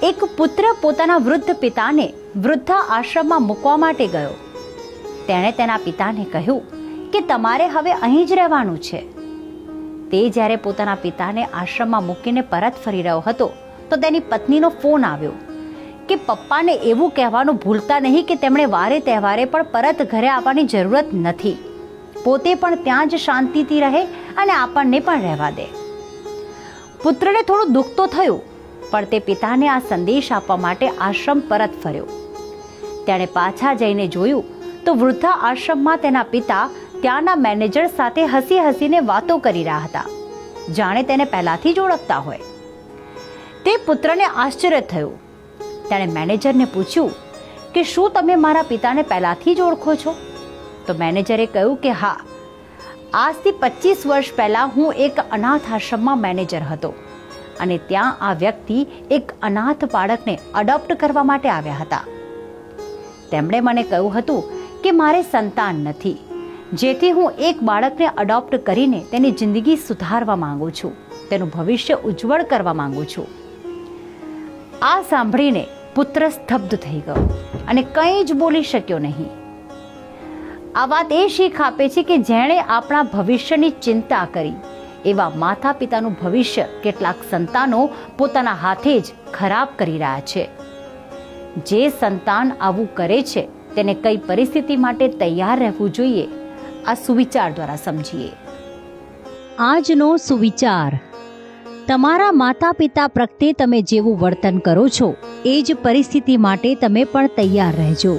એક પુત્ર પોતાના વૃદ્ધ પિતાને વૃદ્ધા આશ્રમમાં મૂકવા માટે ગયો. તેણે તેના પિતાને કહ્યું કે તમારે હવે અહીં જ રહેવાનું છે. તે જ્યારે પોતાના પિતાને આશ્રમમાં મૂકીને પરત ફરી રહ્યો હતો તો તેની પત્નીનો ફોન આવ્યો કે પપ્પાને એવું કહેવાનું ભૂલતા નહીં કે તેમણે વારે તહેવારે પણ પરત ઘરે આવવાની જરૂરત નથી. પોતે પણ ત્યાં જ શાંતિથી રહે અને આપણને પણ રહેવા દે. પુત્રને થોડું દુઃખ તો થયું, પણ તે પિતાને આ સંદેશ આપવા માટે આશ્રમ પરત ફર્યો. તેણે પાછા જઈને જોયું તો વૃદ્ધા આશ્રમમાં તેના પિતા ત્યાંના મેનેજર સાથે હસી હસીને વાતો કરી રહ્યા હતા, જાણે તેને પહેલાથી જ ઓળખતા હોય. તે પુત્રને આશ્ચર્ય થયું. તેણે મેનેજરને પૂછ્યું કે શું તમે મારા પિતાને પહેલાથી જ ઓળખો છો? તો મેનેજરે કહ્યું કે હા, આજથી 25 વર્ષ પહેલાં હું એક અનાથ આશ્રમમાં મેનેજર હતો અને ત્યાં આ વ્યક્તિ એક અનાથ બાળકને અડોપ્ટ કરવા માટે આવ્યા હતા. તેમણે મને કહ્યું હતું કે મારે સંતાન નથી, જેથી હું એક બાળકને અડોપ્ટ કરીને તેની જિંદગી સુધારવા માંગુ છું, તેનું ભવિષ્ય ઉજ્જવળ કરવા માંગુ છું. આ સાંભળીને પુત્ર સ્તબ્ધ થઈ ગયો અને કંઈ જ બોલી શક્યો નહીં. આ વાત એ શીખ આપે છે કે જેણે આપણા ભવિષ્યની ચિંતા કરી એવા માતા પિતાનું ભવિષ્ય કેટલાક સંતાનો પોતાના હાથે જ ખરાબ કરી રહ્યા છે. જે સંતાન આવું કરે છે તેને કઈ પરિસ્થિતિ માટે તૈયાર રહેવું જોઈએ, આ સુવિચાર દ્વારા સમજીએ. આજનો સુવિચાર: તમારા માતા પિતા પ્રત્યે તમે જેવું વર્તન કરો છો એ જ પરિસ્થિતિ માટે તમે પણ તૈયાર રહેજો.